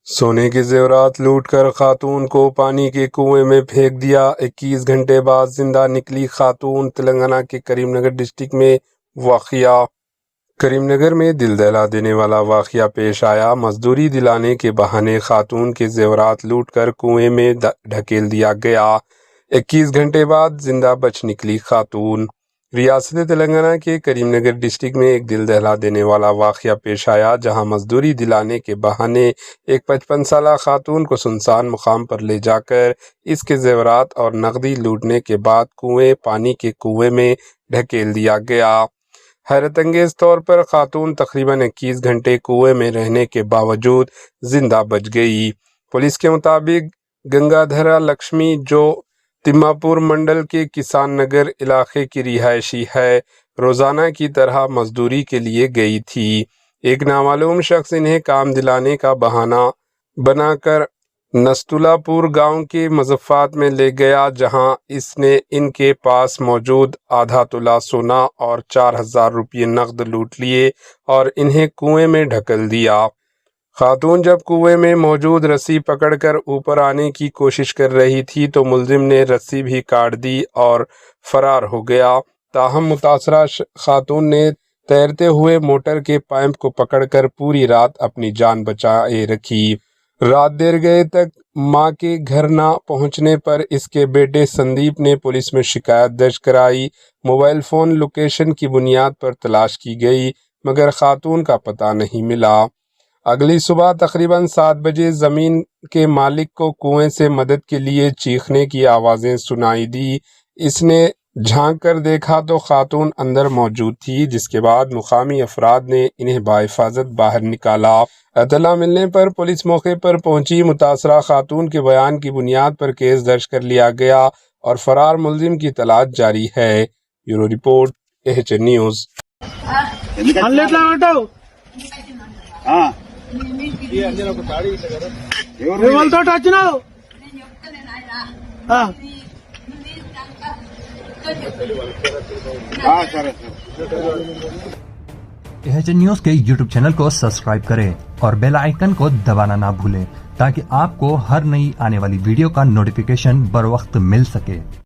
सोने के जेवरात लूट कर खातून को पानी के कुएं में फेंक दिया। 21 घंटे बाद जिंदा निकली खातून। तेलंगाना के करीमनगर डिस्ट्रिक्ट में वाक़या। करीमनगर में दिल दहला देने वाला वाक़या पेश आया। मजदूरी दिलाने के बहाने खातून के जेवरात लूट कर कुएं में ढकेल दिया गया। 21 घंटे बाद जिंदा बच निकली खातून। रियासत तेलंगाना के करीमनगर डिस्ट्रिक्ट में एक दिल दहला देने वाला वाक़या पेश आया, जहां मजदूरी दिलाने के बहाने एक 55 साला खातून को सुनसान मुकाम पर ले जाकर इसके जेवरात और नकदी लूटने के बाद पानी के कुएं में ढकेल दिया गया। हैरत अंगेज तौर पर खातून तकरीबन 21 घंटे कुएं में रहने के बावजूद जिंदा बच गई। पुलिस के मुताबिक गंगाधरा लक्ष्मी, जो तिम्मापुर मंडल के किसान नगर इलाके की रिहायशी है, रोजाना की तरह मजदूरी के लिए गई थी। एक नामालूम शख्स इन्हें काम दिलाने का बहाना बनाकर नस्तुलापुर गांव के मुज़फ़्फ़ात में ले गया, जहां इसने इनके पास मौजूद आधा तोला सोना और 4000 रुपये नकद लूट लिए और इन्हें कुएं में ढकेल दिया। खातून जब कुएं में मौजूद रस्सी पकड़कर ऊपर आने की कोशिश कर रही थी तो मुलजिम ने रस्सी भी काट दी और फरार हो गया। ताहम मुतासरा खातून ने तैरते हुए मोटर के पाइप को पकड़कर पूरी रात अपनी जान बचाए रखी। रात देर गए तक मां के घर ना पहुंचने पर इसके बेटे संदीप ने पुलिस में शिकायत दर्ज कराई। मोबाइल फ़ोन लोकेशन की बुनियाद पर तलाश की गई, मगर खातून का पता नहीं मिला। अगली सुबह तकरीबन 7 बजे ज़मीन के मालिक को कुएं से मदद के लिए चीखने की आवाज़ें सुनाई दी। इसने झांक कर देखा तो खातून अंदर मौजूद थी, जिसके बाद मुकामी अफराद ने इन्हें बाहिफाजत बाहर निकाला। इत्तला मिलने पर पुलिस मौके पर पहुंची। मुतासरा खातून के बयान की बुनियाद पर केस दर्ज कर लिया गया और फरार मुलजिम की तलाश जारी है। Bureau report, AHN news. AHN news के YouTube चैनल को सब्सक्राइब करें और बेल आइकन को दबाना ना भूलें, ताकि आपको हर नई आने वाली वीडियो का नोटिफिकेशन बर वक्त मिल सके।